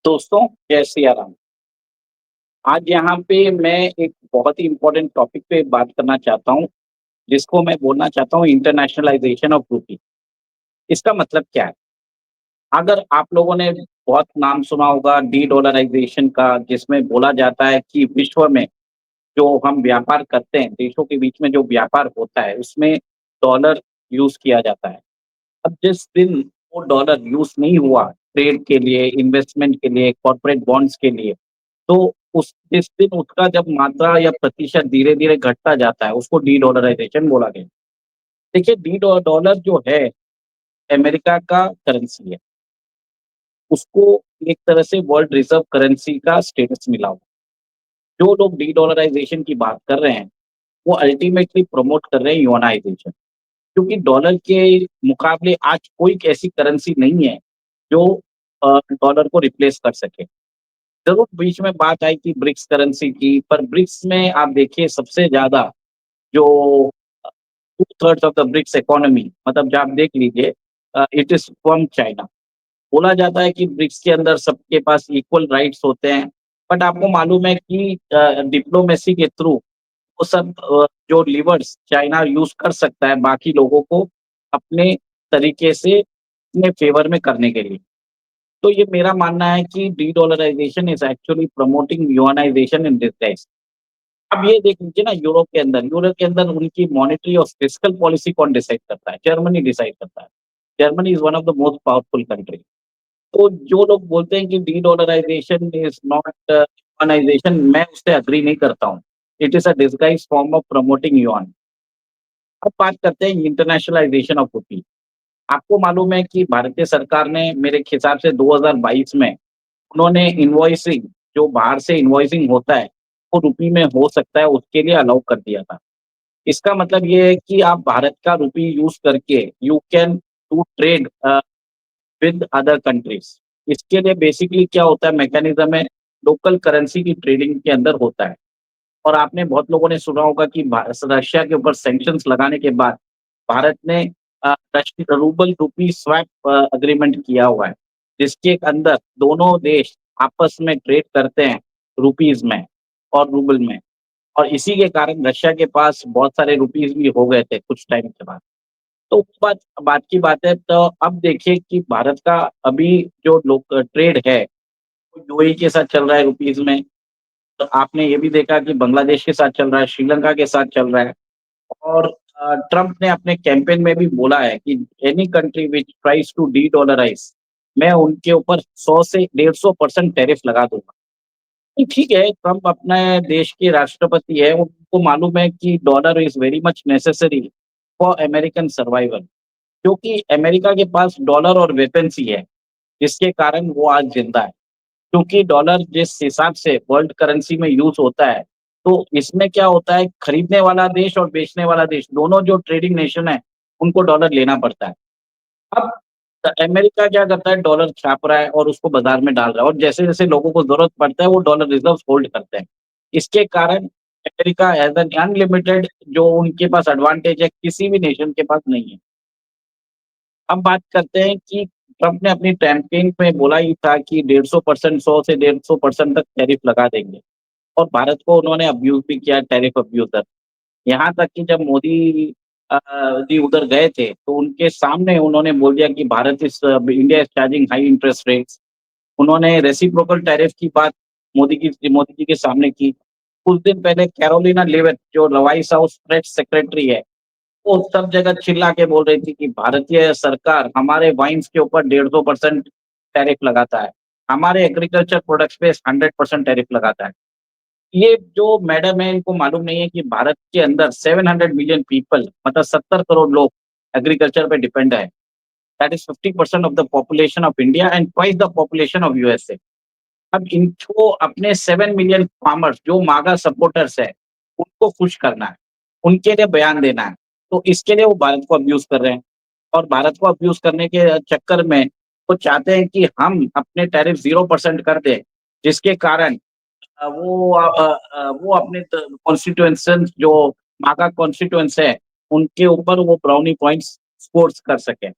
दोस्तों, जय सिया राम। आज यहाँ पे मैं एक बहुत ही इम्पोर्टेंट टॉपिक पे बात करना चाहता हूँ, जिसको मैं बोलना चाहता हूँ इंटरनेशनलाइज़ेशन ऑफ रूपी। इसका मतलब क्या है? अगर आप लोगों ने बहुत नाम सुना होगा डी-डॉलराइज़ेशन का, जिसमें बोला जाता है कि विश्व में जो हम व्यापार करते हैं, देशों के बीच में जो व्यापार होता है, उसमें डॉलर यूज़ किया जाता है। अब जिस दिन वो डॉलर यूज़ नहीं हुआ ट्रेड के लिए, इन्वेस्टमेंट के लिए, कॉर्पोरेट बॉन्ड्स के लिए, तो उस जिस दिन उसका जब मात्रा या प्रतिशत धीरे-धीरे घटता जाता है, उसको डी-डॉलराइज़ेशन बोला गया। देखिए डॉलर जो है, अमेरिका का करेंसी है। उसको एक तरह से वर्ल्ड रिज़र्व करेंसी का स्टेटस मिला हुआ है। जो लोग डी-डॉलराइज़ेशन की बात कर रहे हैं, वो अल्टीमेटली प्रमोट कर रहे हैं युआनाइज़ेशन। क्योंकि डॉलर के मुकाबले आज कोई ऐसी करेंसी नहीं है, जो डॉलर को रिप्लेस कर सके। ज़रूर बीच में बात आई थी ब्रिक्स करेंसी की, पर ब्रिक्स में आप देखिए सबसे ज़्यादा जो 2/3 ऑफ द ब्रिक्स इकोनॉमी मतलब जो आप देख लीजिए इट इज़ फ्रॉम चाइना। बोला जाता है कि ब्रिक्स के अंदर सबके पास इक्वल राइट्स होते हैं, बट आपको मालूम है कि डिप्लोमेसी के थ्रू वो सब जो लीवर्स चाइना यूज़ कर सकता है बाकी लोगों को अपने तरीके से अपने फ़ेवर में करने के लिए। तो ये मेरा मानना है कि डी-डॉलराइज़ेशन is actually promoting युआनाइज़ेशन in disguise. अब ये देख लीजिए ना यूरोप के अंदर उनकी मॉनेटरी और फिस्कल पॉलिसी कौन डिसाइड करता है? जर्मनी डिसाइड करता है। Germany is one of the most powerful country. तो जो लोग बोलते हैं कि डी-डॉलराइज़ेशन इज़ नॉट यूआनाइज़ेशन मैं उससे एग्री नहीं करता हूँ। It is a disguised form of promoting yuan. अब बात करते हैं इंटरनेशनलाइज़ेशन ऑफ रूपी। आपको मालूम है कि भारतीय सरकार ने मेरे हिसाब से 2022 में उन्होंने इनवॉइसिंग जो बाहर से इनवॉइसिंग होता है, वो रूपी में हो सकता है उसके लिए अलाउ कर दिया था। इसका मतलब ये है कि आप भारत का रूपी यूज़ करके you can do trade with other countries. इसके लिए बेसिकली क्या होता है मैकेनिज़्म है, लोकल करेंसी की ट्रेडिंग के अंदर होता है। और आपने बहुत लोगों ने सुना होगा कि रशिया के ऊपर सैंक्शंस लगाने के बाद भारत ने रूबल रूपी स्वैप एग्रीमेंट किया हुआ है, जिसके अंदर दोनों देश आपस में ट्रेड करते हैं रुपीज़ में और रूबल में। और इसी के कारण रशिया के पास बहुत सारे रुपीज़ भी हो गए थे कुछ टाइम के बाद। तो वो बात बात की बात है तो अब देखिए कि भारत का अभी जो ट्रेड है, वो यूएई के साथ चल रहा है रुपीज़ में। तो आपने ये भी देखा कि बांग्लादेश के साथ चल रहा है, श्रीलंका के साथ चल रहा है और ट्रम्प ने अपने कैंपेन में भी बोला है कि any country which tries to dedollarize मैं उनके ऊपर 100 से 150% टैरिफ लगा दूँगा। नहीं, ठीक है, ट्रम्प अपने देश के राष्ट्रपति है, उनको मालूम है कि dollar is very much necessary for American survival क्योंकि अमेरिका के पास डॉलर और वेपन्स ही है, जिसके कारण वो आज ज़िंदा है। क्योंकि डॉलर जिस हिसाब से वर्ल्ड करेंसी में यूज़ होता है, तो इसमें क्या होता है खरीदने वाला देश और बेचने वाला देश, दोनों जो ट्रेडिंग नेशन है, उनको डॉलर लेना पड़ता है। अब अमेरिका क्या करता है डॉलर छाप रहा है और उसको बाज़ार में डाल रहा है और जैसे-जैसे लोगों को ज़रूरत पड़ता है वो डॉलर रिज़र्व्स होल्ड करते हैं। इसके कारण अमेरिका हैज़ एन अनलिमिटेड जो उनके पास एडवांटेज है, किसी भी नेशन के पास नहीं है। अब बात करते हैं कि ट्रम्प ने अपनी कैंपेन में बोला ही था कि 150% 100 से 150% तक टैरिफ लगा देंगे और भारत को उन्होंने अब्यूज़ भी किया टैरिफ अब्यूज़र। यहाँ तक कि जब मोदी जी उधर गए थे, तो उनके सामने उन्होंने बोल दिया कि India is charging high interest rates. उन्होंने रेसिप्रोकल टैरिफ की बात मोदी जी के सामने की। कुछ दिन पहले कैरोलिना लेविट जो व्हाइट हाउस प्रेस सेक्रेटरी है, वो सब जगह चिल्ला के बोल रही थी कि भारतीय सरकार हमारे वाइन्स के ऊपर 150% टैरिफ लगाता है। हमारे एग्रीकल्चर प्रोडक्ट्स पे 100% टैरिफ लगाता है। ये जो मैडम है इनको मालूम नहीं है कि भारत के अंदर 700 मिलियन पीपल मतलब 70 करोड़ लोग एग्रीकल्चर पे डिपेंड है। That is 50% of the population of India and twice the population of USA. अब इनको अपने 7 मिलियन फार्मर्स जो मागा सपोर्टर्स हैं, उनको खुश करना है, उनके लिए बयान देना है। तो इसके लिए वो भारत को अब्यूज़ कर रहे हैं और भारत को अब्यूज़ करने के चक्कर में वो चाहते हैं कि हम अपने टैरिफ 0% कर दें, जिसके कारण वो अपने कॉन्स्टिट्यूएंसन जो मागा कॉन्स्टिट्यूएंट्स है, उनके ऊपर वो ब्राउनी पॉइंट्स स्कोर्स कर सकें।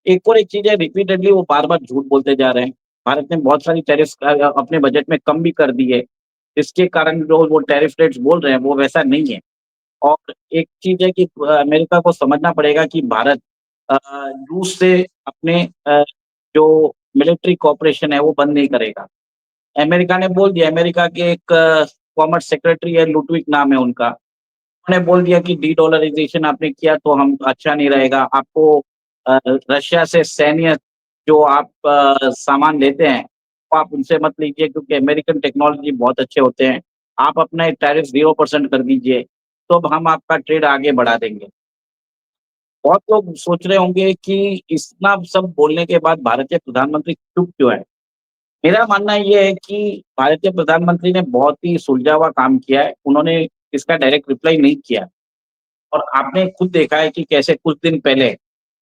एक और एक चीज़ है रिपीटेडली वो बार-बार झूठ बोलते जा रहे हैं। भारत ने बहुत सारी टैरिफ्स अपने बजट में कम भी कर दी है, जिसके कारण जो वो टैरिफ रेट्स बोल रहे हैं, वो वैसा नहीं है। और एक चीज़ है कि अमेरिका को समझना पड़ेगा कि भारत रूस से अपने जो मिलिट्री कोऑपरेशन है, वो बंद नहीं करेगा। अमेरिका ने बोल दिया, अमेरिका के एक कॉमर्स सेक्रेटरी है, लुटविक नाम है उनका। उन्होंने बोल दिया कि डी-डॉलराइज़ेशन आपने किया तो हम अच्छा नहीं रहेगा। आपको रशिया से सैन्य जो आप सामान लेते हैं, वो आप उनसे मत लीजिए क्योंकि अमेरिकन टेक्नोलॉजी बहुत अच्छे होते हैं। आप अपना टैरिफ 0% कर दीजिए, तो अब हम आपका ट्रेड आगे बढ़ा देंगे। बहुत लोग सोच रहे होंगे कि इतना सब बोलने के बाद भारतीय प्रधानमंत्री चुप क्यों है? मेरा मानना ये है कि भारतीय प्रधानमंत्री ने बहुत ही सुलझा हुआ काम किया है। उन्होंने इसका डायरेक्ट रिप्लाई नहीं किया और आपने खुद देखा है कि कैसे कुछ दिन पहले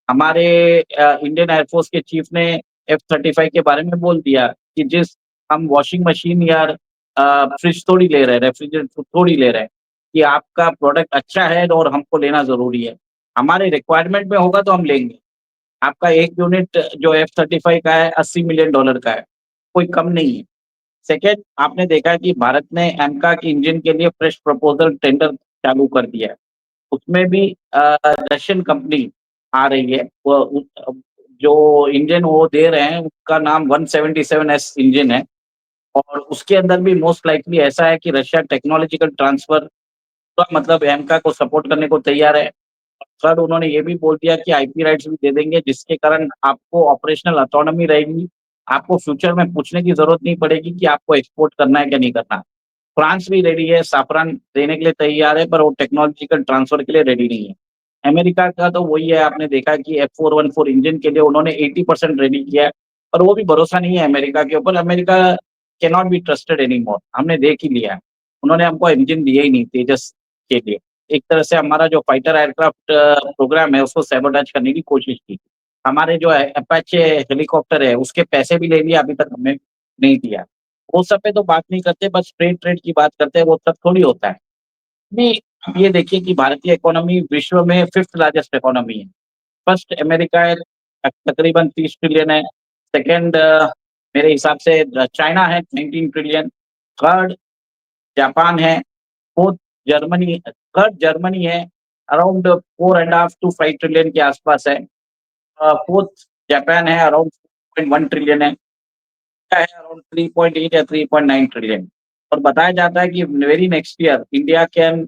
हमारे इंडियन एयर फोर्स के चीफ ने F-35 के बारे में बोल दिया कि जिस हम वॉशिंग मशीन या फ्रिज थोड़ी ले रहे हैं, रेफ्रिजरेटर थोड़ी ले रहे हैं, कि आपका प्रोडक्ट अच्छा है और हमको लेना ज़रूरी है। हमारे रिक्वायरमेंट में होगा तो हम लेंगे। आपका 1 यूनिट जो F-35 का है $80 मिलियन का है, कोई कम नहीं है। सेकंड आपने देखा है कि भारत ने एमका के इंजन के लिए फ्रेश प्रपोज़ल टेंडर चालू कर दिया है। उसमें भी रशियन कंपनी आ रही है। वो जो इंजन वो दे रहे हैं उसका नाम 177S इंजन है और उसके अंदर भी मोस्ट लाइकली ऐसा है कि रशिया टेक्नोलॉजिकल ट्रांसफर का मतलब अमेरिका को सपोर्ट करने को तैयार है। थर्ड उन्होंने ये भी बोल दिया कि आईपी राइट्स भी दे देंगे जिसके कारण आपको ऑपरेशनल ऑटोनॉमी रहेगी। आपको फ्यूचर में पूछने की ज़रूरत नहीं पड़ेगी कि आपको एक्सपोर्ट करना है कि नहीं करना। फ्रांस भी रेडी है, सैफ़्रॉन देने के लिए तैयार है, पर वो टेक्नोलॉजिकल ट्रांसफर के लिए रेडी नहीं है। अमेरिका का तो वही है, आपने देखा कि F414 इंजन के लिए उन्होंने 80% रेडी किया है, पर वो भी भरोसा नहीं है अमेरिका के ऊपर। America can not be trusted anymore, हमने देख ही लिया है। उन्होंने हमको इंजन दिए ही नहीं तेजस के लिए। एक तरह से हमारा जो फाइटर एयरक्राफ्ट प्रोग्राम है, उसको सैबोटाज करने की कोशिश की। हमारे जो अपाचे हेलीकॉप्टर है, उसके पैसे भी ले लिए, अभी तक हमें नहीं दिया। वो सब पे तो बात नहीं करते, बस ट्रेड ट्रेड की बात करते हैं, वो सब थोड़ी होता है। नहीं, आप ये देखिए कि भारतीय इकोनॉमी विश्व में 5th लार्जेस्ट इकोनॉमी है। फर्स्ट अमेरिका है, तकरीबन 30 ट्रिलियन है। सेकंड मेरे हिसाब से चाइना है 19 ट्रिलियन। थर्ड जापान है। फोर्थ जर्मनी थर्ड जर्मनी है, around 4 and half to 5 trillion के आसपास है। फोर्थ जापान है, अराउंड 4.1 ट्रिलियन है अराउंड 3.8 या 3.9 ट्रिलियन। और बताया जाता है कि very next year India can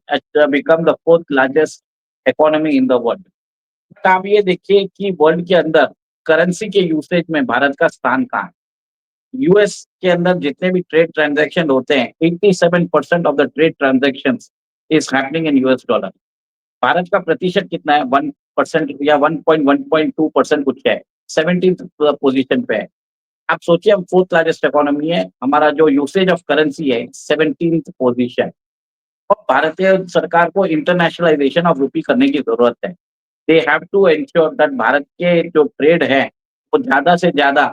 become the 4th largest economy in the world. But आप ये देखिए कि वर्ल्ड के अंदर करेंसी के यूसेज में भारत का स्थान कहाँ है? यूएस के अंदर जितने भी ट्रेड ट्रांज़ैक्शन होते हैं, 87% of the trade transactions is happening in US dollar. Bharat का प्रतिशत कितना है? 1% या 1.2% कुछ है, 17th पोज़ीशन पे है। आप सोचिए हम 4th लार्जेस्ट इकोनॉमी है, हमारा जो यूसेज ऑफ करेंसी है 17th पोज़ीशन। और भारतीय सरकार को इंटरनेशनलाइज़ेशन ऑफ रूपी करने की ज़रूरत है। They have to ensure that Bharat के जो ट्रेड है, वो ज़्यादा से ज़्यादा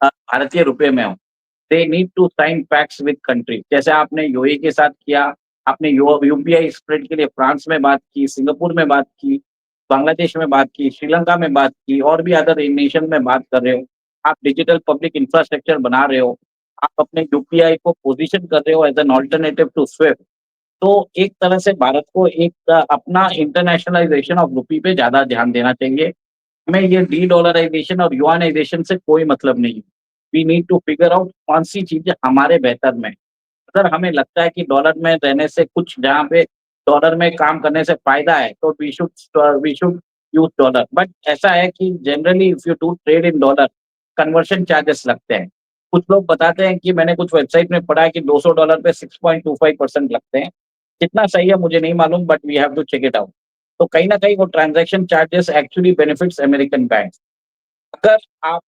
भारतीय रुपए में हो। They need to sign pacts with country, जैसे आपने यूएई के साथ किया, आपने यूपीआई स्प्रेड के लिए फ्रांस में बात की, सिंगापुर में बात की, बांग्लादेश में बात की, श्रीलंका में बात की और भी अदर नेशन में बात कर रहे हो। आप डिजिटल पब्लिक इंफ्रास्ट्रक्चर बना रहे हो, आप अपने यूपीआई को पोज़ीशन कर रहे हो as an alternative to Swift. तो एक तरह से भारत को एक अपना इंटरनेशनलाइज़ेशन ऑफ रूपी पे ज़्यादा ध्यान देना चाहिए। हमें ये डी-डॉलराइज़ेशन और युआनाइज़ेशन से कोई मतलब नहीं है। We need to figure out कौन-सी चीज़ें हमारे बेहतर में। अगर हमें लगता है कि डॉलर में रहने से कुछ जहाँ पे डॉलर में काम करने से फ़ायदा है, तो we should use dollar. But ऐसा है कि generally if you do trade in dollar, conversion charges लगते हैं। कुछ लोग बताते हैं कि मैंने कुछ वेबसाइट में पढ़ा है कि $200 पे 6.25% लगते हैं। कितना सही है मुझे नहीं मालूम, but we have to check it out. तो कहीं न कहीं वो transaction charges actually benefits American banks. अगर आप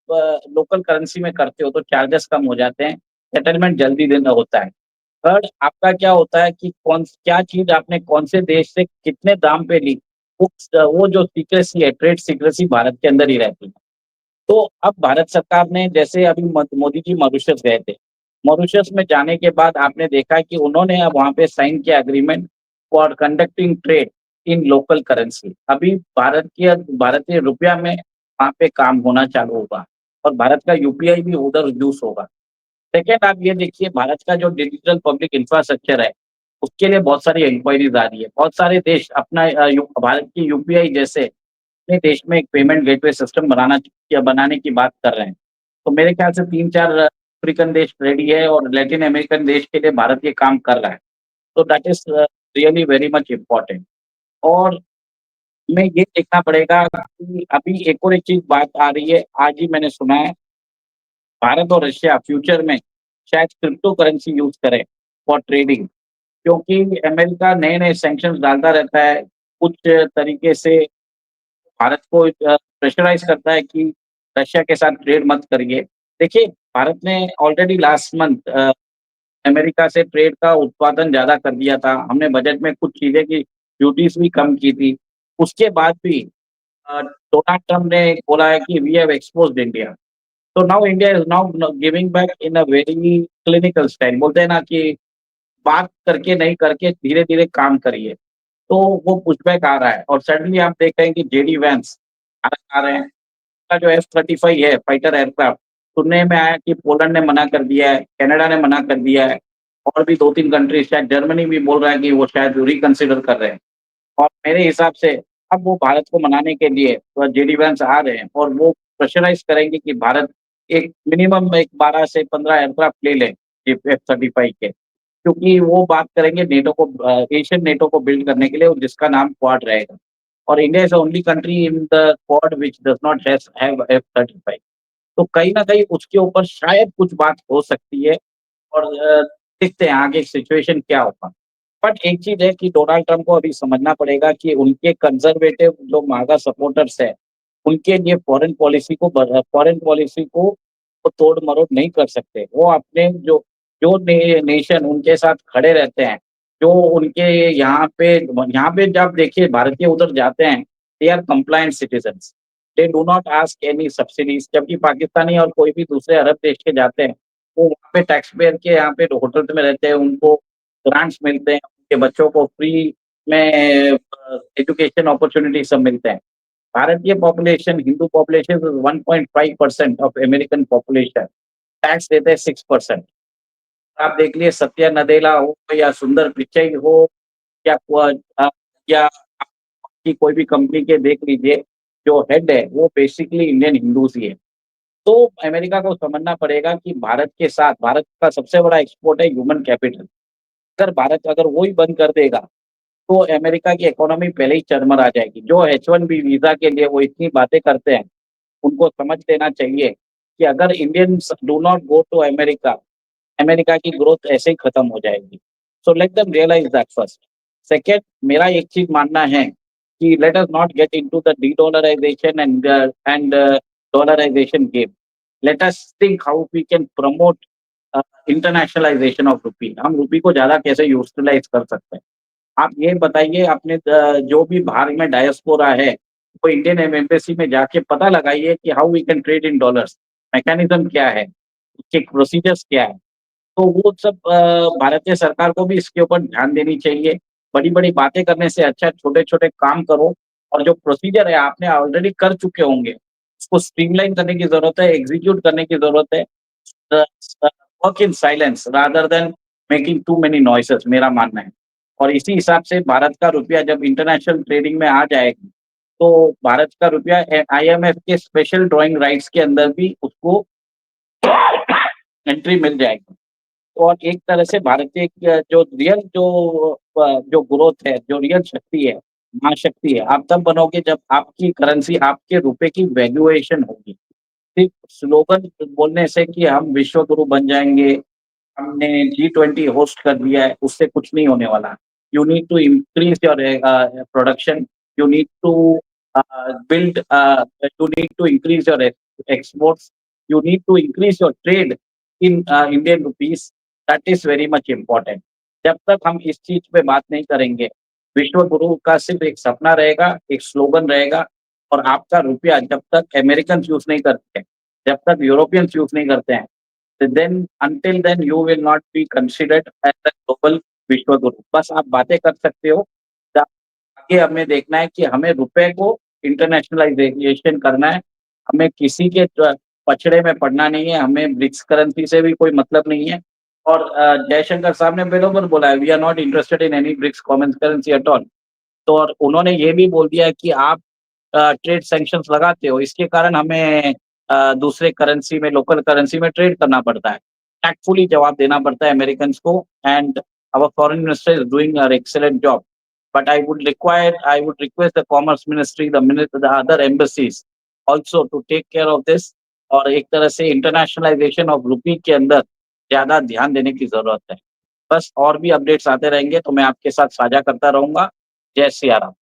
लोकल करेंसी में करते हो तो चार्जेस कम हो जाते हैं, सेटलमेंट जल्दी देना होता है। थर्ड आपका क्या होता है कि कौन क्या चीज़ आपने कौन से देश से कितने दाम पे ली, वो जो सीक्रेसी है, ट्रेड सीक्रेसी भारत के अंदर ही रहती है। तो अब भारत सरकार ने जैसे अभी मोदी जी मॉरिशस गए थे। मॉरिशस में जाने के बाद आपने देखा कि उन्होंने अब वहाँ पे साइन किया agreement for conducting trade in local currency. अभी भारतीय रुपया में वहाँ पे काम होना चालू होगा। और भारत का यूपीआई भी उधर यूज़ होगा। सेकंड आप ये देखिए भारत का जो डिजिटल पब्लिक इंफ्रास्ट्रक्चर है, उसके लिए बहुत सारी इंक्वायरीज़ आ रही है। बहुत सारे देश अपना यू भारत की यूपीआई जैसे अपने देश में एक पेमेंट गेटवे सिस्टम बनाने की बात कर रहे हैं। तो मेरे ख्याल से 3-4 अफ्रीकन देश रेडी है और लैटिन अमेरिकन देश के लिए भारत ये काम कर रहा है। तो that is really very much important. और हमें ये देखना पड़ेगा कि अभी एक और एक चीज़ बात आ रही है, आज ही मैंने सुना है, भारत और रशिया फ्यूचर में शायद क्रिप्टो करेंसी यूज़ करें फॉर ट्रेडिंग, क्योंकि अमेरिका नए-नए सैंक्शंस डालता रहता है। कुछ तरीके से भारत को प्रेशराइज़ करता है कि रशिया के साथ ट्रेड मत करिए। देखिए, भारत ने ऑलरेडी लास्ट मंथ अमेरिका से ट्रेड का उत्पादन ज़्यादा कर दिया था। हमने बजट में कुछ चीज़ें की ड्यूटीज़ भी कम की थी। उसके बाद भी डोनाल्ड ट्रम्प ने बोला है कि वी हैव एक्सपोज्ड इंडिया। तो now India is now giving back in a very clinical style. बोलते हैं ना कि बात करके नहीं करके धीरे-धीरे काम करिए। तो वो पुशबैक आ रहा है और सडनली आप देख रहे हैं कि जेडी वैंस भारत आ रहे हैं। उनका जो F-35 है फाइटर एयरक्राफ्ट, सुनने में आया कि पोलैंड ने मना कर दिया है, कनाडा ने मना कर दिया है और भी 2-3 कंट्रीज़ शायद जर्मनी भी बोल रहा है कि वो शायद रिकंसिडर कर रहे हैं। और मेरे हिसाब से अब वो भारत को मनाने के लिए जेडी वैंस आ रहे हैं और वो प्रेशराइज़ करेंगे कि भारत एक मिनिमम एक 12 से 15 एयरक्राफ्ट ले ले, ये F-35 के। क्योंकि वो बात करेंगे नेटो को एशियन नेटो को बिल्ड करने के लिए और जिसका नाम क्वाड रहेगा। और India is the only country in the quad which does not have F-35। तो कहीं न कहीं उसके ऊपर शायद कुछ बात हो सकती है और देखते हैं आगे सिचुएशन क्या होगा। बट एक चीज़ है कि डोनाल्ड ट्रम्प को अभी समझना पड़ेगा कि उनके कंज़र्वेटिव जो मागा सपोर्टर्स हैं, उनके लिए फॉरेन पॉलिसी को वो तोड़-मरोड़ नहीं कर सकते। वो अपने जो नेशन उनके साथ खड़े रहते हैं, जो उनके यहाँ पे जब देखिए भारतीय उधर जाते हैं, they are compliant citizens. They do not ask any subsidies, जबकि पाकिस्तानी और कोई भी दूसरे अरब देश के जाते हैं, वो वहाँ पे टैक्स पेयर के यहाँ पे होटल्स में रहते हैं, उनको ग्रांट्स मिलते हैं, उनके बच्चों को फ्री में एजुकेशन अपॉर्च्युनिटी सब मिलते हैं। भारतीय population, Hindu population is 1.5% of American population, tax देते हैं 6%। आप देख लीजिए सत्या नडेला हो या सुंदर पिचई हो या अ, या आपकी कोई भी कंपनी के देख लीजिए, जो हेड है वो बेसिकली इंडियन हिंदूज़ ही है। तो अमेरिका को समझना पड़ेगा कि भारत का सबसे बड़ा एक्सपोर्ट है ह्यूमन कैपिटल। अगर वो ही बंद कर देगा, तो अमेरिका की इकोनॉमी पहले ही चरमरा जाएगी। जो H-1B वीज़ा के लिए वो इतनी बातें करते हैं, उनको समझ लेना चाहिए कि अगर Indians do not go to America, America की ग्रोथ ऐसे ही खत्म हो जाएगी। So let them realize that first. Second, मेरा एक चीज़ मानना है कि let us not get into the dedollarization and dollarization game. Let us think how we can promote uh, internationalization of rupee. हम रूपी को ज़्यादा कैसे यूटिलाइज़ कर सकते हैं? आप ये बताइए अपने जो भी बाहर में डायस्पोरा है, वो इंडियन एम्बेसी में जाके पता लगाइए कि how we can trade in dollars, mechanism क्या है? उसके प्रोसीजर्स क्या है? तो वो सब भारतीय सरकार को भी इसके ऊपर ध्यान देनी चाहिए। बड़ी-बड़ी बातें करने से अच्छा छोटे-छोटे काम करो और जो प्रोसीजर है आपने ऑलरेडी कर चुके होंगे, उसको स्ट्रीमलाइन करने की ज़रूरत है, एग्ज़ीक्यूट करने की ज़रूरत है। Uh, work in silence rather than making too many noises, मेरा मानना है। और इसी हिसाब से भारत का रुपया जब इंटरनेशनल ट्रेडिंग में आ जाएगा, तो भारत का रुपया आईएमएफ के स्पेशल ड्राइंग राइट्स के अंदर भी उसको एंट्री मिल जाएगी। और एक तरह से भारतीय जो रियल जो ग्रोथ है, जो रियल शक्ति है, महाशक्ति है, आप तब बनोगे जब आपकी करेंसी, आपके रुपए की वैल्यूएशन होगी। सिर्फ स्लोगन बोलने से कि हम विश्व गुरु बन जाएँगे, हमने G20 होस्ट कर दिया है, उससे कुछ नहीं होने वाला। You need to increase your production, you need to you need to increase your exports, you need to increase your trade in Indian rupees, that is very much important. जब तक हम इस चीज़ पे बात नहीं करेंगे, विश्व गुरु का सिर्फ़ एक सपना रहेगा, एक स्लोगन रहेगा और आपका रुपया जब तक अमेरिकन्स यूज़ नहीं करते हैं, जब तक यूरोपियंस यूज़ नहीं करते हैं, then until then you will not be considered as a global विश्व गुरु। बस आप बातें कर सकते हो। आगे हमें देखना है कि हमें रुपए को इंटरनेशनलाइजेशन करना है। हमें किसी के पछड़े में पड़ना नहीं है, हमें ब्रिक्स करेंसी से भी कोई मतलब नहीं है और जयशंकर साहब ने बराबर बोला है, we are not interested in any BRICS common currency at all. तो और उन्होंने ये भी बोल दिया है कि आप ट्रेड सैंक्शंस लगाते हो, इसके कारण हमें दूसरे करेंसी में, लोकल करेंसी में ट्रेड करना पड़ता है। टैक्टफुली जवाब देना पड़ता है अमेरिकन्स को and our foreign minister is doing an excellent job. But I would request the Commerce Ministry, the other embassies also to take care of this और एक तरह से इंटरनेशनलाइज़ेशन ऑफ रूपी के अंदर ज़्यादा ध्यान देने की ज़रूरत है। बस और भी अपडेट्स आते रहेंगे तो मैं आपके साथ साझा करता रहूँगा। जय सिया राम।